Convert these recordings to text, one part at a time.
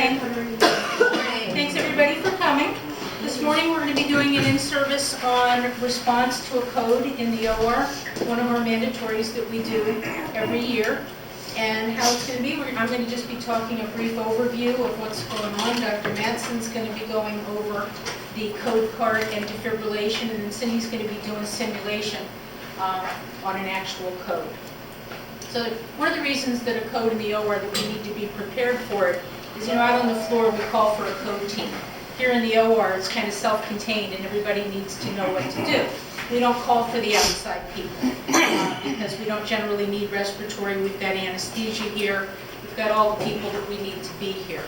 morning. Thanks everybody for coming. This morning we're going to be doing an in-service on response to a code in the OR, one of our mandatories that we do every year. And how it's going to be, I'm going to just be talking a brief overview of what's going on. Dr. Madsen's going to be going over the code card and defibrillation, and then Cindy's going to be doing simulation on an actual code. So one of the reasons that a code in the OR that we need to be prepared for it is, out on the floor we call for a code team. Here in the OR it's kind of self-contained and everybody needs to know what to do. We don't call for the outside people because we don't generally need respiratory. We've got anesthesia here. We've got all the people that we need to be here.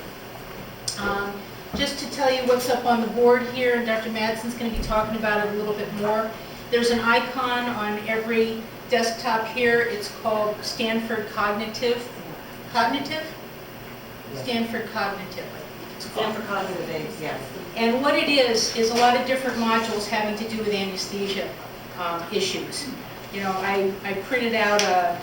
Just to tell you what's up on the board here, and Dr. Madsen's going to be talking about it a little bit more. There's an icon on every desktop here. It's called Stanford Cognitive. Cognitive? Stanford Cognitive. Stanford Cognitive Aids, yes. And what it is a lot of different modules having to do with anesthesia issues. I printed out a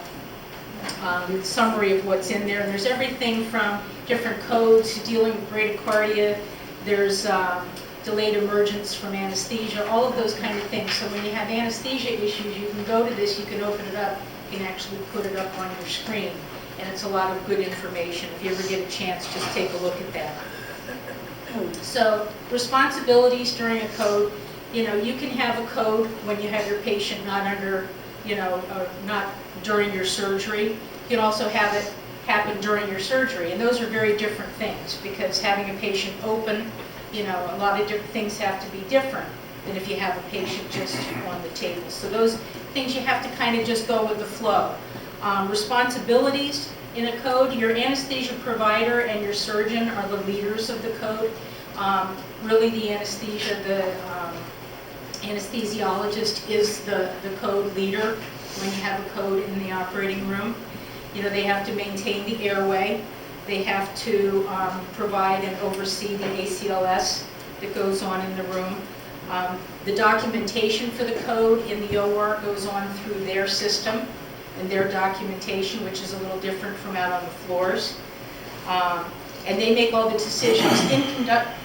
summary of what's in there, and there's everything from different codes to dealing with bradycardia. There's delayed emergence from anesthesia, all of those kind of things. So when you have anesthesia issues, you can go to this, you can open it up, you can actually put it up on your screen. And it's a lot of good information. If you ever get a chance, just take a look at that. So responsibilities during a code, you can have a code when you have your patient not under, not during your surgery. You can also have it happen during your surgery. And those are very different things because having a patient open, a lot of different things have to be different than if you have a patient just on the table. So those things you have to kind of just go with the flow. Responsibilities in a code, your anesthesia provider and your surgeon are the leaders of the code. Really the anesthesiologist is the code leader when you have a code in the operating room. They have to maintain the airway. They have to provide and oversee the ACLS that goes on in the room. The documentation for the code in the OR goes on through their system and their documentation, which is a little different from out on the floors. And they make all the decisions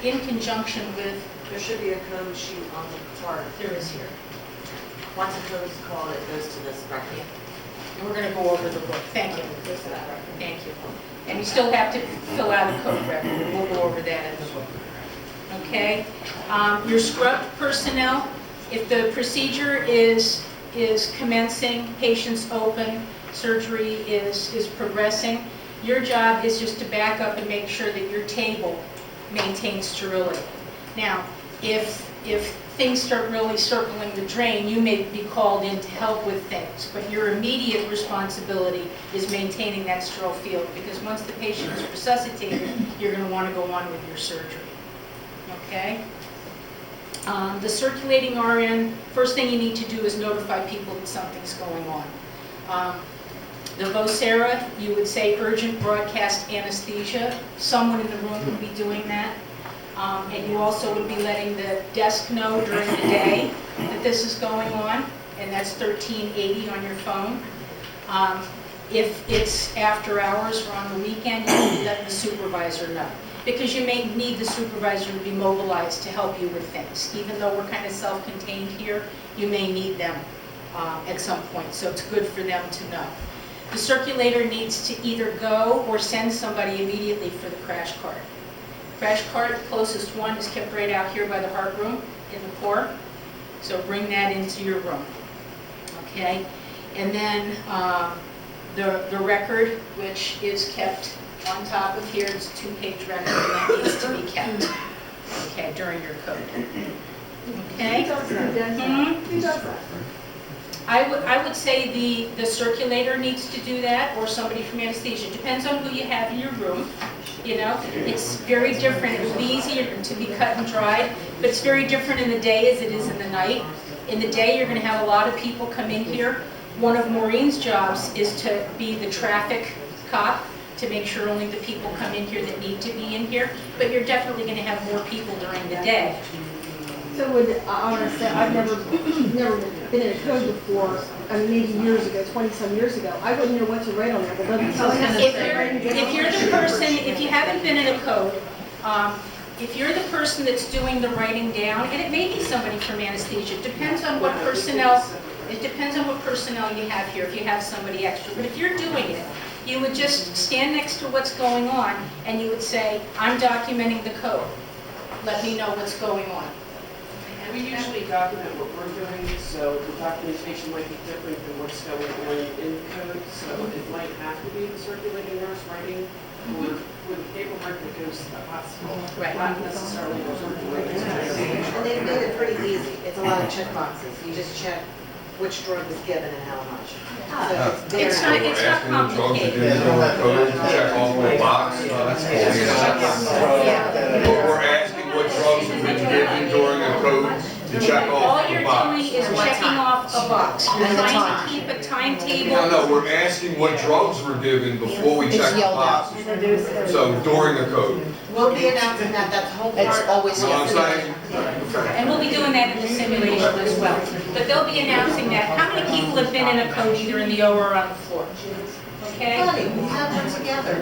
in conjunction with... There should be a code sheet on the card. There is here. Once a code is called, it goes to this record. And we're going to go over the book. Thank you. Thank you. And you still have to fill out a code record. We'll go over that in the book. Okay? Your scrubbed personnel, if the procedure is commencing, patient's open, surgery is progressing, your job is just to back up and make sure that your table maintains sterility. Now, if things start really circling the drain, you may be called in to help with things, but your immediate responsibility is maintaining that sterile field because once the patient is resuscitated, you're going to want to go on with your surgery. Okay? The circulating RN, first thing you need to do is notify people that something's going on. The Vocera, you would say urgent broadcast anesthesia. Someone in the room would be doing that. And you also would be letting the desk know during the day that this is going on, and that's 1380 on your phone. If it's after hours or on the weekend, you would let the supervisor know. Because you may need the supervisor to be mobilized to help you with things. Even though we're kind of self-contained here, you may need them at some point, so it's good for them to know. The circulator needs to either go or send somebody immediately for the crash cart. Crash cart, the closest one, is kept right out here by the heart room in the core, so bring that into your room. Okay, and then the record, which is kept on top of here, it's a 2-page record, and that needs to be kept, okay, during your code. Okay? Who does that? Who does that? I would say the circulator needs to do that, or somebody from anesthesia. Depends on who you have in your room. It's very different. It would be easier to be cut and dried, but it's very different in the day as it is in the night. In the day, you're going to have a lot of people come in here. One of Maureen's jobs is to be the traffic cop, to make sure only the people come in here that need to be in here, but you're definitely going to have more people during the day. So I want to say, I've never been in a code before. maybe years ago, 20-some years ago, I wouldn't know what to write on there, but they'll be telling us. If you're the person, if you haven't been in a code, if you're the person that's doing the writing down, and it may be somebody from anesthesia, it depends on what personnel, you have here, if you have somebody extra. But if you're doing it, you would just stand next to what's going on, and you would say, I'm documenting the code. Let me know what's going on. We usually document what we're doing, so the documentation might be different than what's going on in code. So it might have to be the circulating nurse writing or the paperwork that goes to the hospital. Right. Not necessarily what we're doing. And they've made it pretty easy. It's a lot of check boxes. You just check which drug was given and how much. So It's not, We're it's not asking the drugs to complicated. do the code, check off the box. We're asking what drugs have been given during a code to check All off you're the box. doing is checking off a box. You're trying to keep a timetable. No, we're asking what drugs were given before we check the box. So during the code. we'll be announcing that. That's the whole part. It's always You know what I'm saying? And we'll be doing that in the simulation as well. But they'll be announcing that. How many people have been in a code either in the O or on the floor? Okay? Honey, we have them together.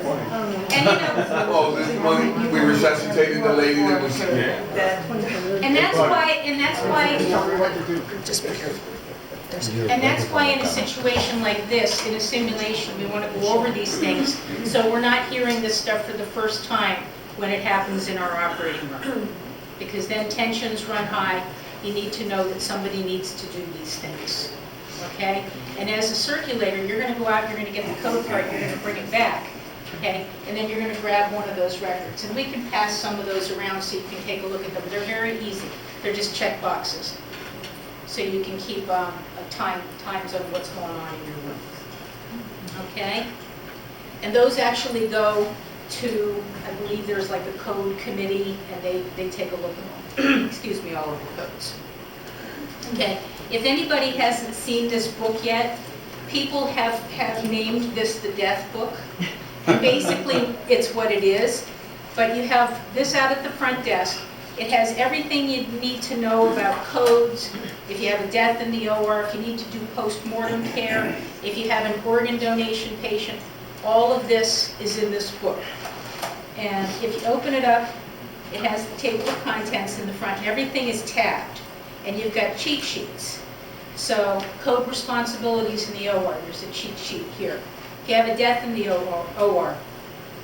And you know, Oh, this one, we resuscitated the lady that was, yeah. and that's why, Just be careful. and that's why in a situation like this, in a simulation, we want to go over these things, so we're not hearing this stuff for the first time when it happens in our operating room. Because then tensions run high, you need to know that somebody needs to do these things, okay? And as a circulator, you're gonna go out, you're gonna get the code part, you're gonna bring it back, okay? And then you're gonna grab one of those records, and we can pass some of those around so you can take a look at them. They're very easy, they're just check boxes. So you can keep times of what's going on in your room. Okay? And those actually go to, I believe there's like a code committee, and they take a look at all, excuse me, all of the codes. Okay, if anybody hasn't seen this book yet, people have named this the death book. And basically, it's what it is. But you have this out at the front desk. It has everything you need to know about codes, if you have a death in the OR, if you need to do post-mortem care, if you have an organ donation patient, all of this is in this book. And if you open it up, it has the table of contents in the front, and everything is tabbed. And you've got cheat sheets. So code responsibilities in the OR, there's a cheat sheet here. If you have a death in the OR,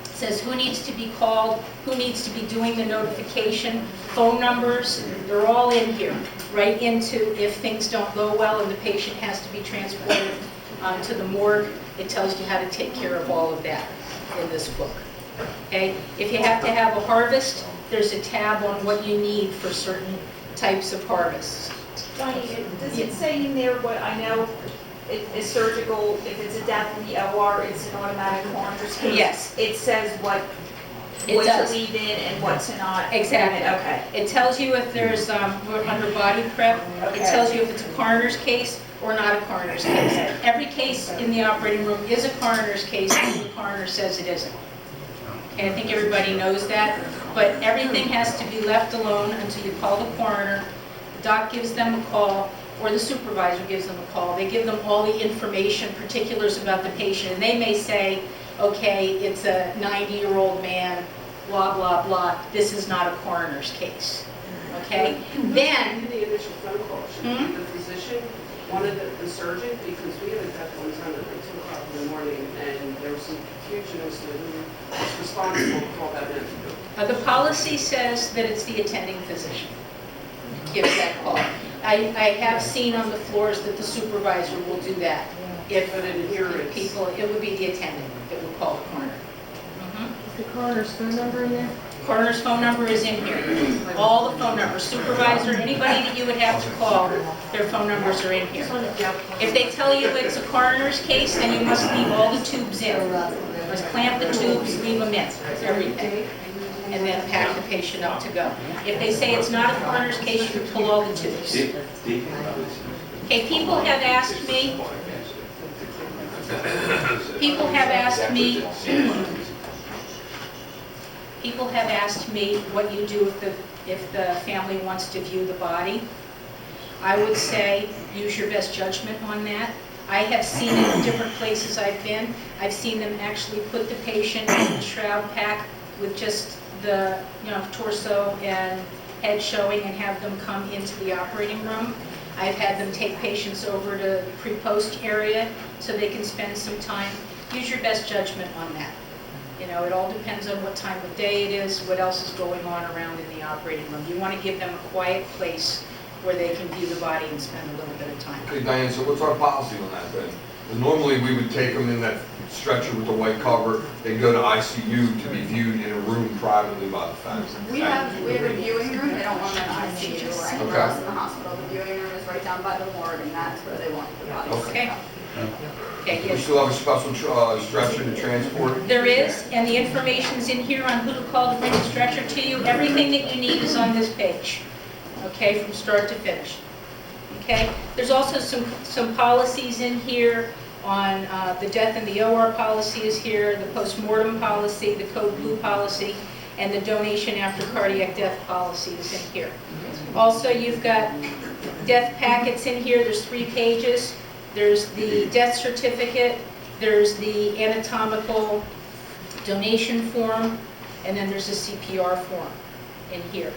it says who needs to be called, who needs to be doing the notification, phone numbers, they're all in here, right into if things don't go well and the patient has to be transported to the morgue, it tells you how to take care of all of that in this book. Okay? If you have to have a harvest, there's a tab on what you need for certain types of harvests. Johnny, does it say in there what I know is surgical, if it's a death in the OR, it's an automatic coroner's case? Yes. It says what It does. to leave in and what to not? Exactly. Okay. It tells you if there's, we're under body prep, it tells you if it's a coroner's case or not a coroner's case. Every case in the operating room is a coroner's case, and the coroner says it isn't. Okay, I think everybody knows that, but everything has to be left alone until you call the coroner. The doc gives them a call, or the supervisor gives them a call. They give them all the information, particulars about the patient, and they may say, okay, it's a 90-year-old man, blah, blah, blah, this is not a coroner's case, okay? Then, In the initial phone call, should the physician, one of the surgeon, because we had a death one time at like 2 o'clock in the morning, and there was some confusion as to who was responsible to call that in. the policy says that it's the attending physician gives that call. I have seen on the floors that the supervisor will do that. If But in here it's. people, it would be the attendant that would call the coroner. Is the coroner's phone number in there? Coroner's phone number is in here. All the phone numbers, supervisor, anybody that you would have to call, their phone numbers are in here. If they tell you it's a coroner's case, then you must leave all the tubes in. Must clamp the tubes, leave them in, everything. And then pack the patient up to go. If they say it's not a coroner's case, you pull all the tubes. Okay, people have asked me what you do if the family wants to view the body. I would say use your best judgment on that. I have seen it in different places I've been. I've seen them actually put the patient in the shroud pack with just the, torso and head showing and have them come into the operating room. I've had them take patients over to the pre-post area so they can spend some time. Use your best judgment on that. It all depends on what time of day it is, what else is going on around in the operating room. You want to give them a quiet place where they can view the body and spend a little bit of time. Okay, Diane, so what's our policy on that then? Well, normally, we would take them in that stretcher with the white cover, they go to ICU to be viewed in a room privately by the family. We have a viewing room, they don't want an ICU or anywhere Okay. else in the hospital. The viewing room is right down by the morgue, and that's where they want the bodies. Okay? Okay, We yes. still have a special stretcher to transport? There is, and the information's in here on who to call to bring the stretcher to you. Everything that you need is on this page, okay, from start to finish. Okay? There's also some policies in here on the death in the OR policy is here, the post-mortem policy, the code blue policy, and the donation after cardiac death policy is in here. Also, you've got death packets in here. There's 3 pages. There's the death certificate, there's the anatomical donation form, and then there's a CPR form in here.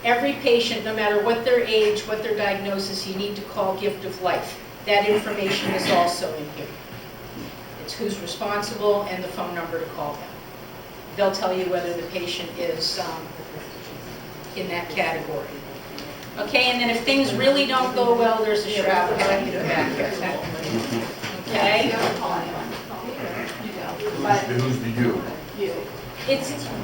Every patient, no matter what their age, what their diagnosis, you need to call Gift of Life. That information is also in here. It's who's responsible and the phone number to call them. They'll tell you whether the patient is in that category. Okay, and then if things really don't go well, there's a shroud back here. Okay? But Who's the you?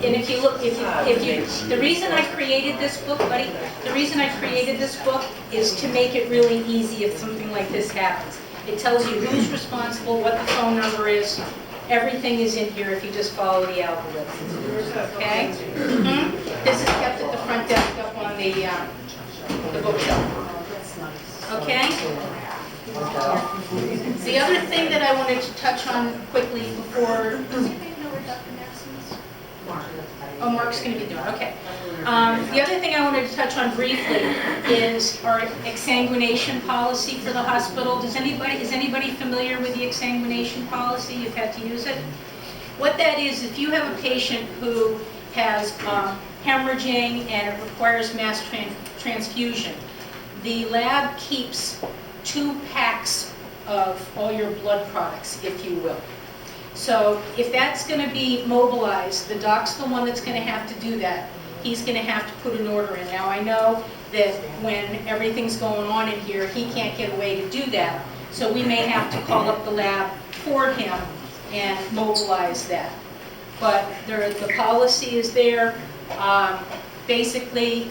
and if you look, the reason I created this book, buddy, the reason I created this book is to make it really easy if something like this happens. It tells you who's responsible, what the phone number is, everything is in here if you just follow the algorithm. Okay? This is kept at the front desk up on the bookshelf. Okay? The other thing that I wanted to touch on quickly before, does anybody know where Dr. Maxson is? Oh, Mark's going to be doing it, okay. The other thing I wanted to touch on briefly is our exsanguination policy for the hospital. Is anybody familiar with the exsanguination policy? You've had to use it? What that is, if you have a patient who has hemorrhaging and it requires mass transfusion, the lab keeps 2 packs of all your blood products, if you will. So if that's going to be mobilized, the doc's the one that's going to have to do that. He's going to have to put an order in. Now, I know that when everything's going on in here, he can't get away to do that. So we may have to call up the lab for him and mobilize that. But the policy is there. Basically,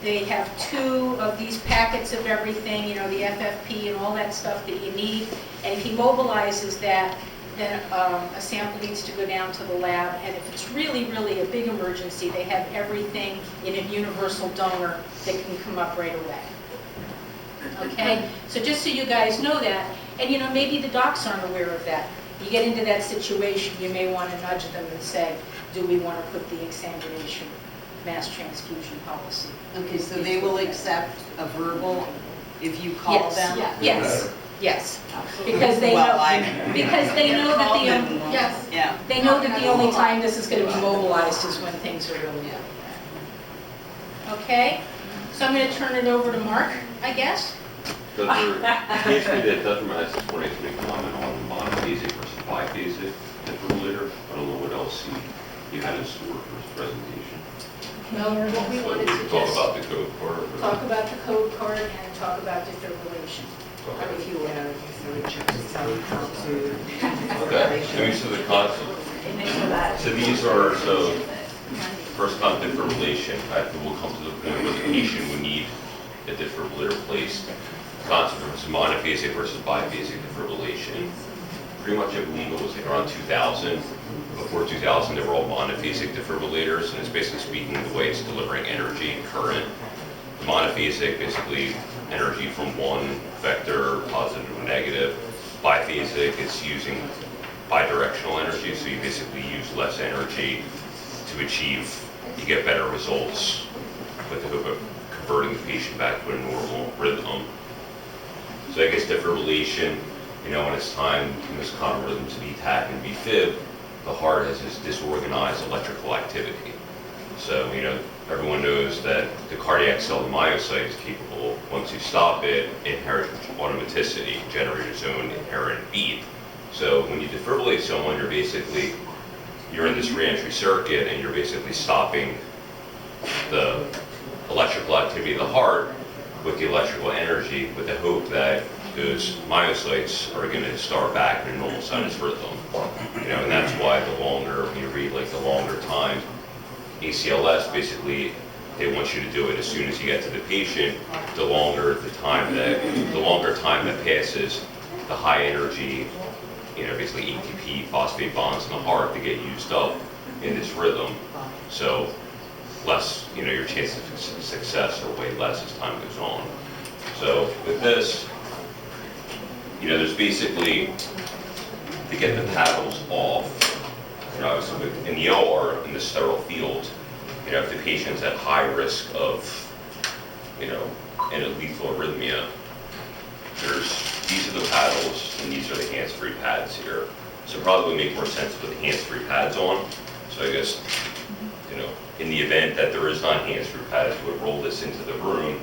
they have 2 of these packets of everything, the FFP and all that stuff that you need. And if he mobilizes that, then a sample needs to go down to the lab. And if it's really, really a big emergency, they have everything in a universal donor that can come up right away. Okay? So just so you guys know that, and maybe the docs aren't aware of that. You get into that situation, you may want to nudge them and say, do we want to put the exsanguination mass transfusion policy? Okay, so they will accept a verbal if you call Yes. them? Yes, yes. Because they know that they know that the only time this is going to be mobilized is when things are really bad. Okay? So I'm going to turn it over to Mark, I guess. Usually that doesn't, I just wanted to make a comment on the monophasic versus biphasic defibrillator. I don't know what else you had in store for this presentation. Well, what we wanted to Talk just about the code part. or- talk about the code card and talk about defibrillation. Okay. If you want to just tell you how to. Okay, so the concept. So these are, first time defibrillation, we'll come to the point where the patient would need a defibrillator placed. Concept is monophasic versus biphasic defibrillation. Pretty much I believe it was like around 2000. Before 2000, they were all monophasic defibrillators, and it's basically speaking the way it's delivering energy and current. Monophasic, basically energy from one vector, positive or negative. Biphasic, it's using bidirectional energy, so you basically use less energy to achieve, you get better results with the hope of converting the patient back to a normal rhythm. So I guess defibrillation, you know, when it's time in this kind of rhythm to be tach and be fib, the heart has this disorganized electrical activity. So, you know, everyone knows that the cardiac cell, the myocyte, is capable, once you stop it, inherent automaticity, generate its own inherent beat. So when you defibrillate someone, you're in this reentry circuit and you're basically stopping the electrical activity of the heart with the electrical energy with the hope that those myocytes are going to start back in a normal sinus rhythm. You know, and that's why the longer, when you read like the longer time ACLS, basically they want you to do it as soon as you get to the patient. The longer time that passes, the high energy, you know, basically ATP, phosphate bonds in the heart to get used up in this rhythm. So less, you know, your chances of success are way less as time goes on. So with this, you know, there's basically, to get the paddles off, you know, obviously in the OR, in the sterile field, you know, if the patient's at high risk of, you know, in a lethal arrhythmia, these are the paddles and these are the hands-free pads here. So probably would make more sense to put the hands-free pads on. So I guess, you know, in the event that there is not hands-free pads, we would roll this into the room.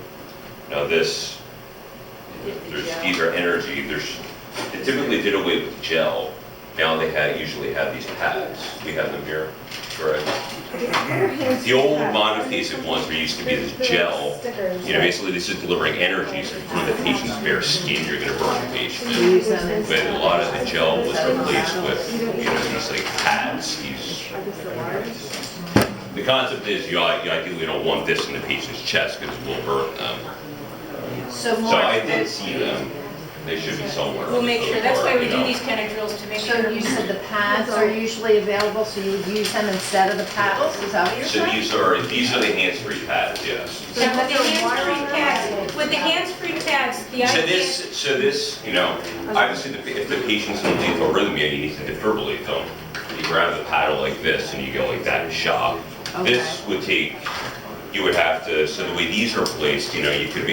Now this, these are energy. They typically did away with gel. Now they usually have these pads. We have them here, correct? The old monophasic ones were used to be this gel. You know, basically this is delivering energy. So if you put the patient's bare skin, you're going to burn the patient. But a lot of the gel was replaced with, you know, these like pads. The concept is you ideally don't want this in the patient's chest because it will burn them. So So I did see them. They should be somewhere. we'll make sure, that's why we do You know. these kind of drills, to make So sure. you said the pads are usually available, so you would use them instead of the paddles, is that what you're So saying? these are the hands-free pads, yes. And with the hands-free pads, the idea. So this, you know, obviously if the patient's in lethal arrhythmia, you need to defibrillate them. You grab the paddle like this and you go like that in shock. This would take, you would have to, so the way these are placed, you know, you could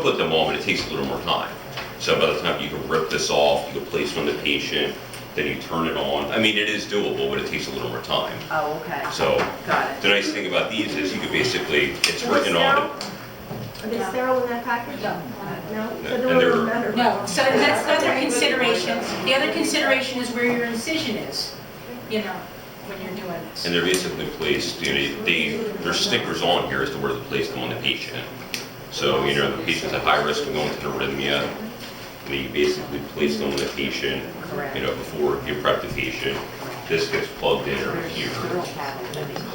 put them on, but it takes a little more time. So by the time you can rip this off, you can place it on the patient, then you turn it on. I mean, it is doable, but it takes a little more time. Oh, okay. So Got it. the nice thing about these is you could basically, it's written on, Are they sterile in that package? No. No? So it And don't they're- really matter. No, so that's the other consideration. The other consideration is where your incision is, you know, when you're doing this. and they're basically placed, you know, there's stickers on here as to where to place them on the patient. So, you know, the patient's at high risk of going to an arrhythmia, and you basically place them on the patient, you know, before you prep the patient. This gets plugged in over here.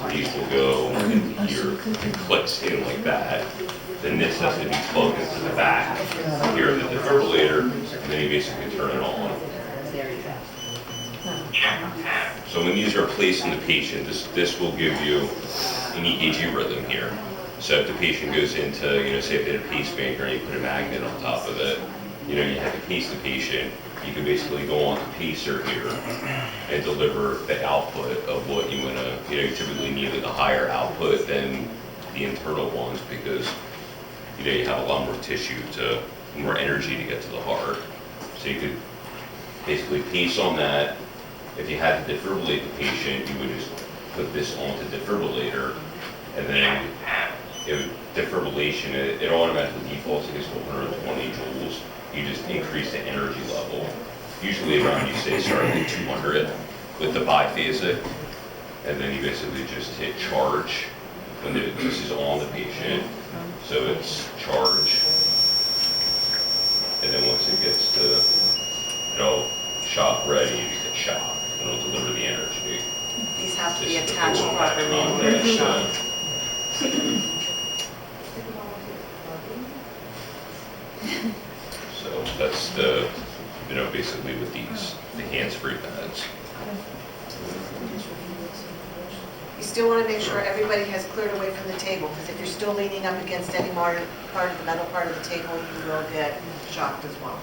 These will go into here and clicks in like that. Then this has to be plugged into the back here of the defibrillator, and then you basically turn it on. So when these are placed in the patient, this will give you an EKG rhythm here. So if the patient goes into, you know, say if they had a pacemaker and you put a magnet on top of it, you know, you have to pace the patient, you can basically go on the pacer here and deliver the output of what you want to, you know, you typically need like a higher output than the internal ones because, you know, you have a lot more tissue more energy to get to the heart. So you could basically pace on that. If you had to defibrillate the patient, you would just put this onto the defibrillator, and then defibrillation, it automatically defaults against 120 joules. You just increase the energy level. Usually around, you say, starting at 200 with the biphasic, and then you basically just hit charge when this is on the patient. So it's charge, and then once it gets to, you know, shock ready, you just hit shock. And it'll deliver the energy. These have to be This is the attached full properly. electron dash, So that's the, you know, basically with the hands-free pads. You still want to make sure everybody has cleared away from the table, because if you're still leaning up against any part of the metal part of the table, you will get shocked as well.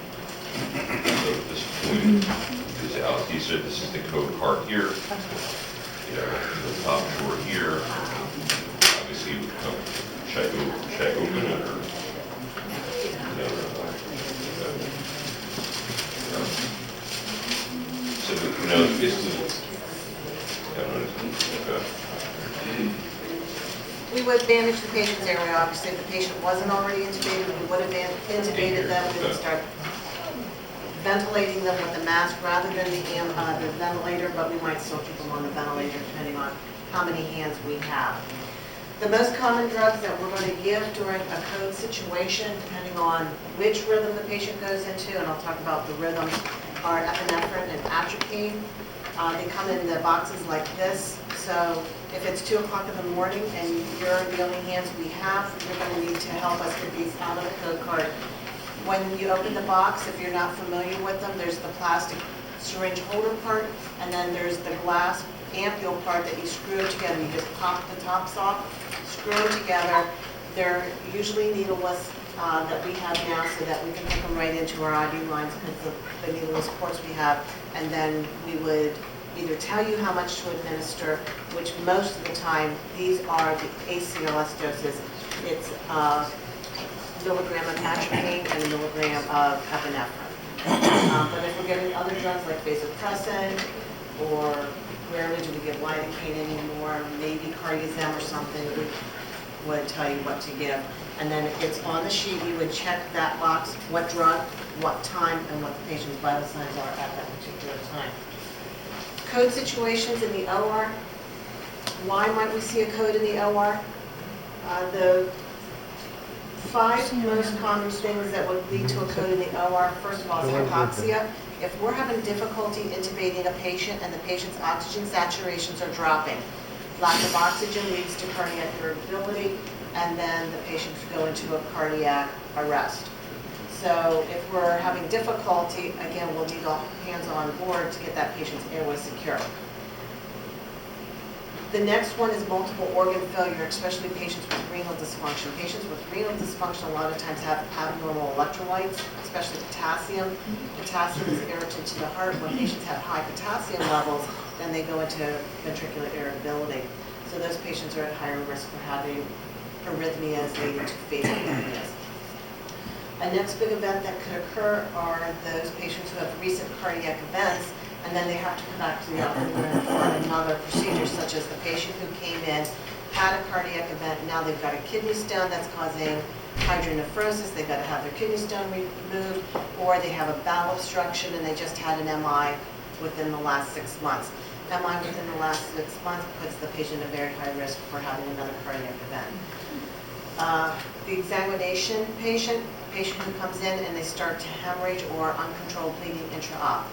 So this point is out. This is the code part here. You know, the top drawer here. Obviously, you would come Should I open it or? No. So, basically, okay. We would manage the patient's airway. Obviously, if the patient wasn't already intubated, we would have intubated them. We would start ventilating them with the mask rather than the ventilator, but we might still keep them on the ventilator depending on how many hands we have. The most common drugs that we're going to give during a code situation, depending on which rhythm the patient goes into, and I'll talk about the rhythms, are epinephrine and atropine. They come in the boxes like this, so if it's 2 o'clock in the morning and you're the only hands we have, you're going to need to help us get these out of the code card. When you open the box, if you're not familiar with them, there's the plastic syringe holder part, and then there's the glass ampule part that you screw together. You just pop the tops off, screw them together. They're usually needleless that we have now so that we can put them right into our IV lines because of the needleless ports we have. And then we would either tell you how much to administer, which most of the time, these are the ACLS doses. It's a milligram of atropine and a milligram of epinephrine. But if we're giving other drugs like vasopressin, or rarely do we give lidocaine anymore, maybe Cardiazem or something, we would tell you what to give. And then it's on the sheet, you would check that box, what drug, what time, and what the patient's vital signs are at that particular time. Code situations in the OR. Why might we see a code in the OR? The 5 most common things that would lead to a code in the OR, first of all, is hypoxia. If we're having difficulty intubating a patient and the patient's oxygen saturations are dropping, lack of oxygen leads to cardiac irritability, and then the patient could go into a cardiac arrest. So if we're having difficulty, again, we'll need all hands on board to get that patient's airway secure. The next one is multiple organ failure, especially patients with renal dysfunction. Patients with renal dysfunction a lot of times have abnormal electrolytes, especially potassium. Potassium is irritant to the heart. When patients have high potassium levels, then they go into ventricular irritability. So those patients are at higher risk for having arrhythmias leading to fatal arrhythmias. A next big event that could occur are those patients who have recent cardiac events, and then they have to come back to the operating room for another procedure, such as the patient who came in, had a cardiac event, now they've got a kidney stone that's causing hydronephrosis, they've got to have their kidney stone removed, or they have a bowel obstruction and they just had an MI within the last 6 months. MI within the last 6 months puts the patient at very high risk for having another cardiac event. The examination patient who comes in and they start to hemorrhage or uncontrolled bleeding intra-op.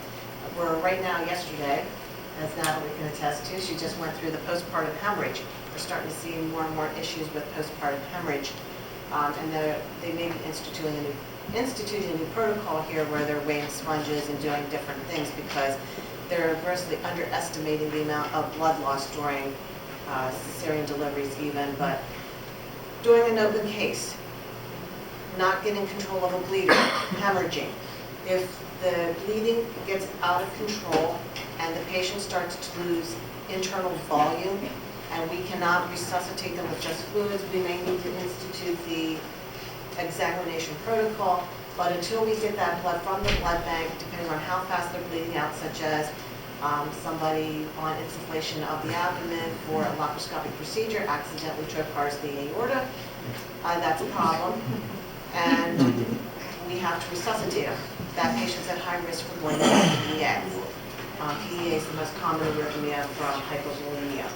We're right now, yesterday, as Natalie can attest to, she just went through the postpartum hemorrhage. We're starting to see more and more issues with postpartum hemorrhage. And they may be instituting a new protocol here where they're weighing sponges and doing different things because they're grossly underestimating the amount of blood loss during cesarean deliveries even, but doing an open case, not getting control of a bleeder, hemorrhaging. If the bleeding gets out of control and the patient starts to lose internal volume and we cannot resuscitate them with just fluids, we may need to institute the examination protocol. But until we get that blood from the blood bank, depending on how fast they're bleeding out, such as somebody on insufflation of the abdomen for a laparoscopic procedure accidentally trophars the aorta, that's a problem. And we have to resuscitate them. That patient's at high risk for going into PEA. PEA is the most common arrhythmia from hypovolemia.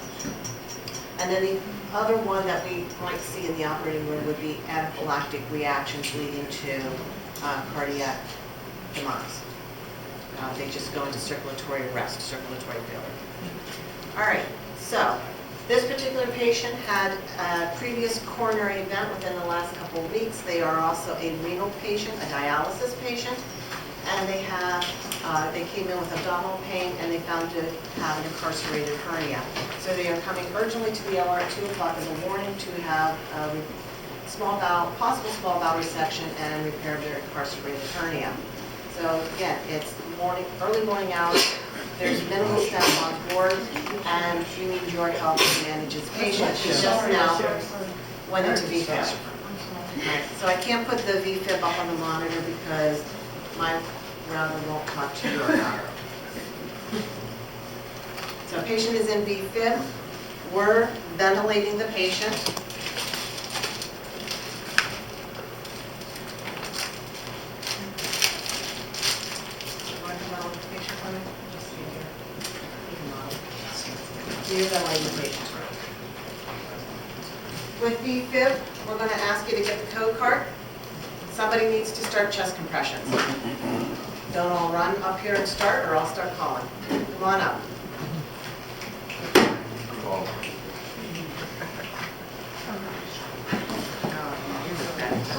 And then the other one that we might see in the operating room would be anaphylactic reactions leading to cardiac demise. They just go into circulatory arrest, circulatory failure. All right, so this particular patient had a previous coronary event within the last couple of weeks. They are also a renal patient, a dialysis patient, and they came in with abdominal pain and they found to have an incarcerated hernia. So they are coming urgently to the OR at 2 o'clock in the morning to have possible small bowel resection and repair their incarcerated hernia. So again, it's early morning hours. There's minimal staff on board, and we need your help to manage this patient. She just now went into VFib. Right, so I can't put the VFib up on the monitor because my router won't talk to your router. So a patient is in VFib, we're ventilating the patient. Want to know the patient for me? Just see here. You're ventilating the patient. With VFib, we're going to ask you to get the code card. Somebody needs to start chest compressions. Don't all run up here and start, or I'll start calling. Come on up.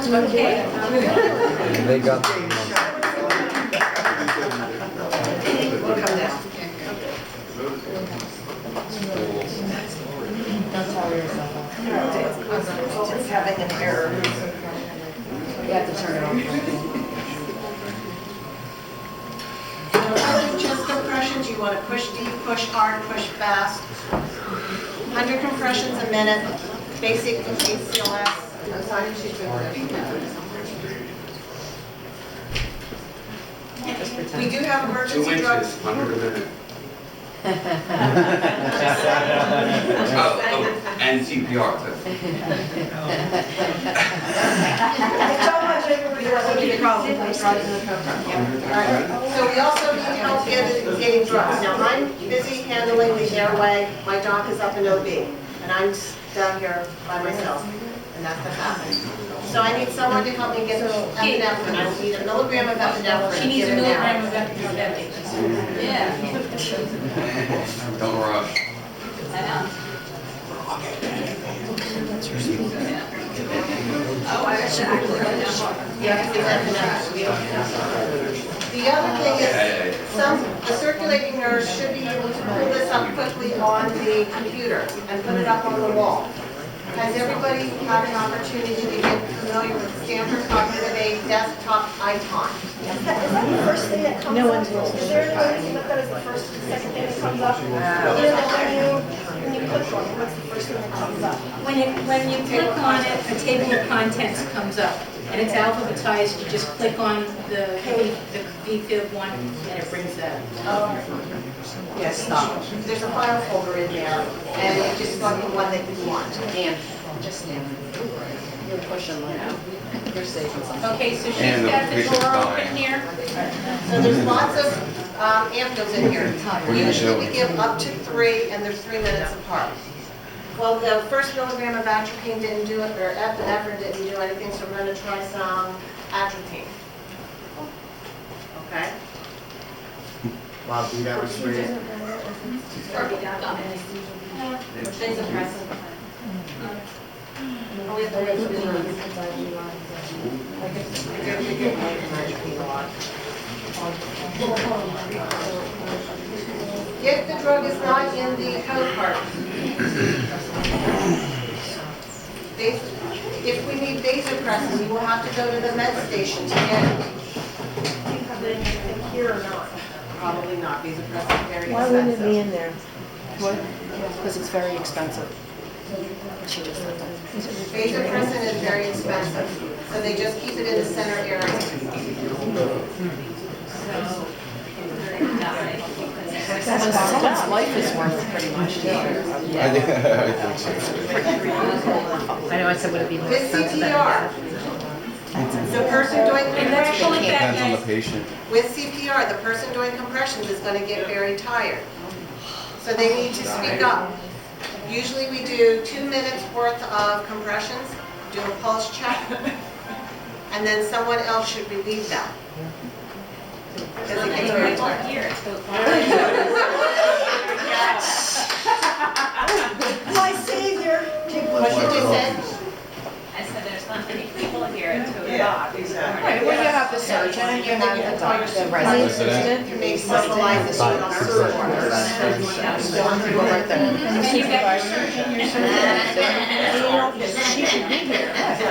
Okay. They got We'll come down. It's having an error. You have to turn it on. Chest compressions, you want to push deep, push hard, push fast. 100 compressions a minute, basic ACLS. We do have emergency drugs. 100 a minute. And CPR too. So we also need help getting drugs. Now, I'm busy handling the airway, my doc is up in OB, and I'm down here by myself, and that's what's happening. So I need someone to help me get epinephrine. I need a milligram of epinephrine. She needs a given now. milligram of epinephrine. Yeah. Don't rush. I know. Oh, I should actually. The other thing is, the circulating nurse should be able to pull this up quickly on the computer and put it up on the wall. Has everybody had an opportunity to get familiar with Stanford Cognitive Aid desktop icon? Is that the first thing that comes up? Is there any way to look at that as the first, second thing that comes up? When you click on it, what's the first thing that comes up? When you click on it, a table of contents comes up, and it's alphabetized. You just click on the VFib one, and it brings that. Yes, stop. There's a file folder in there, and you just select the one that you want. Dan, just stand. You're pushing like, you're saving something. Okay, so she's And the got the patient's door dying. open here. So there's lots of antidotes in here. Usually we give up to 3, and they're 3 minutes apart. Well, the first milligram of atropine didn't do it, or epinephrine didn't do anything, so we're going to try some atropine. Okay? Wow, do that was great. Oh, we have to wait for the if the drug is not in the code card, if we need vasopressin, we will have to go to the med station to get it. Do you have anything here or not? Probably not, vasopressin is very Why wouldn't it be expensive. in there? Because it's very expensive. Vasopressin is very expensive, so they just keep it in the center area. Someone's life is worth pretty much. I think so. I know, I said, would it be more With expensive than CPR, the person doing And let's compressions, pull it back, Depends on the guys. patient. with CPR, the person doing compressions is going to get very tired. So they need to speak up. Usually we do 2 minutes worth of compressions, do a pulse check, and then someone else should relieve them. Because it gets very tired. My savior. What did you say? I said there's not many people here to Yeah, exactly. Right, well, you have the surgeon and you have the doctor, the resident. You may specialize in doing all sorts of work. People right there. And you got your surgeon, your surgeon. She should be here,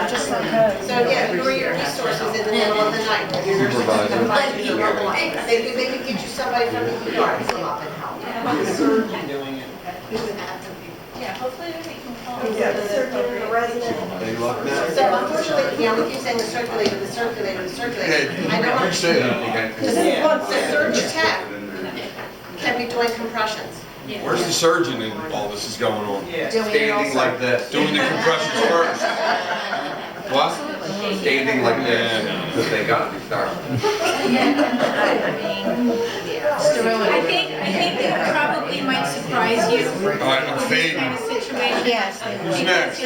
just like. So yeah, who are your resources in the middle of the night? Your nurses can come by and do the line. They could get you somebody from the ER to come up and help. Yeah, hopefully we can call. The surgeon, the resident. Any luck now? So unfortunately, yeah, we keep saying the circulator, the circulator, the circulator. I know You I'm say that. The surge tech can be doing compressions. Yeah. Where's the surgeon in all this is going on? Standing like this. Doing the compressions first. What? Standing like this. Because they gotta be starting. I think it probably might surprise you. All right, I'm This fading. kind of situation. Yes. Who's next?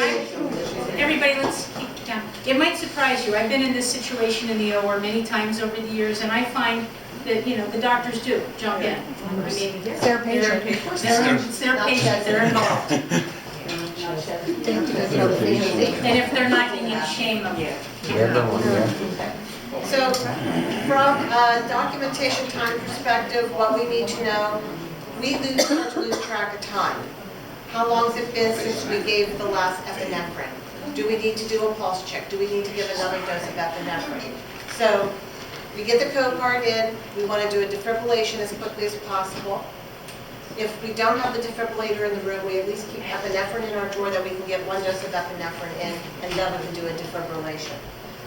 Everybody, let's keep it down. It might surprise you. I've been in this situation in the OR many times over the years, and I find that, the doctors do jump in. I mean, Their patient. It's their patient, they're involved. And if they're not, you need to shame them. So from a documentation time perspective, what we need to know, we start to lose track of time. How long has it been since we gave the last epinephrine? Do we need to do a pulse check? Do we need to give another dose of epinephrine? So we get the code card in, we want to do a defibrillation as quickly as possible. If we don't have the defibrillator in the room, we at least keep epinephrine in our drawer that we can get one dose of epinephrine in, and then we can do a defibrillation.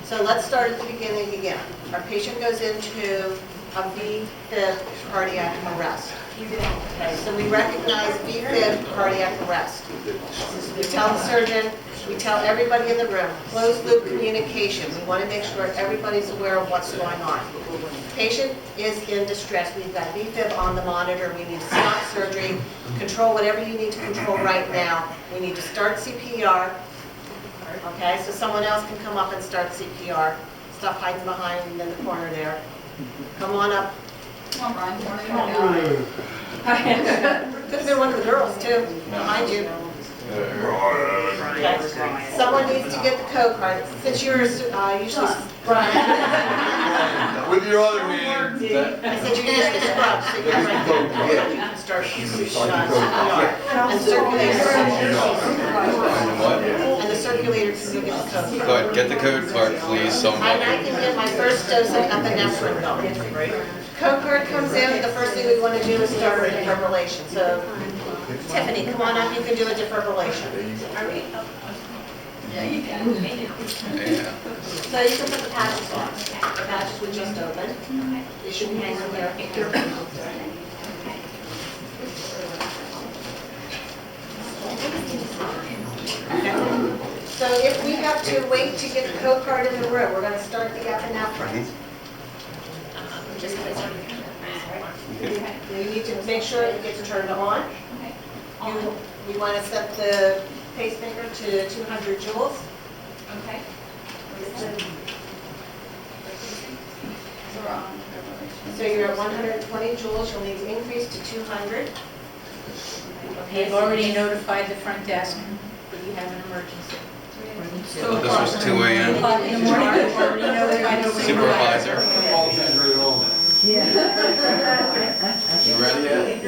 So let's start at the beginning again. Our patient goes into a V-fib cardiac arrest. Okay, so we recognize V-fib cardiac arrest. We tell the surgeon, we tell everybody in the room, closed loop communication. We want to make sure everybody's aware of what's going on. Patient is in distress. We've got V-fib on the monitor. We need to stop surgery, control whatever you need to control right now. We need to start CPR. Okay, so someone else can come up and start CPR. Stop hiding behind in the corner there. Come on up. Come on, Brian. Could have been one of the girls too, behind you. Okay. Someone needs to get the code card. Since you're usually Brian, With your other hand. I said you're gonna get the scrub, so you're right there. You can start CPR. And circulator. And the circulator can go get the code Go card. ahead, get the code card, please, And somebody. I can get my first dose of epinephrine going. Code card comes in, the first thing we want to do is start a defibrillation. So Tiffany, come on up, you can do a defibrillation. Yeah, you can. Yeah. So you can put the patches on. The patches would just open. They should be hanging there. Okay. So if we have to wait to get the code card in the room, we're going to start the epinephrine. Just you need to make sure it gets turned on. You want to set the pacemaker to 200 joules. Okay. So we're on. So you're at 120 joules, you'll need to increase to 200. You've already notified the front desk that you have an emergency. So this was 2 a.m. O'clock in the morning, you've already notified the Supervisor. You ready yet?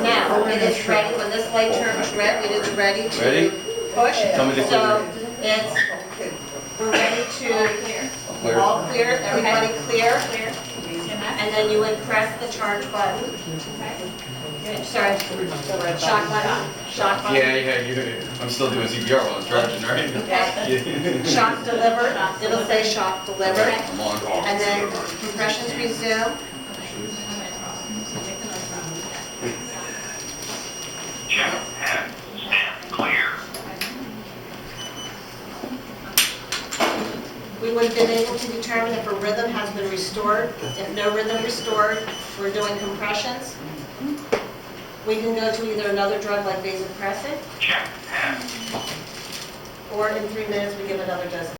Now, it is ready, when this light turns red, it is ready to Ready? push. Tell me to So it's, we're ready to, Clear. all clear, everybody clear, Clear. and then you would press the charge button. Sorry, shock button, shock button. Yeah, I'm still doing CPR while I'm charging, right? Okay. Shock delivered, it'll say shock delivered, I'm on. and then compressions resume. Check and stand clear. We would have been able to determine if a rhythm has been restored. If no rhythm restored, we're doing compressions. We can go to either another drug like vasopressin, Check and or in 3 minutes, we give another dose of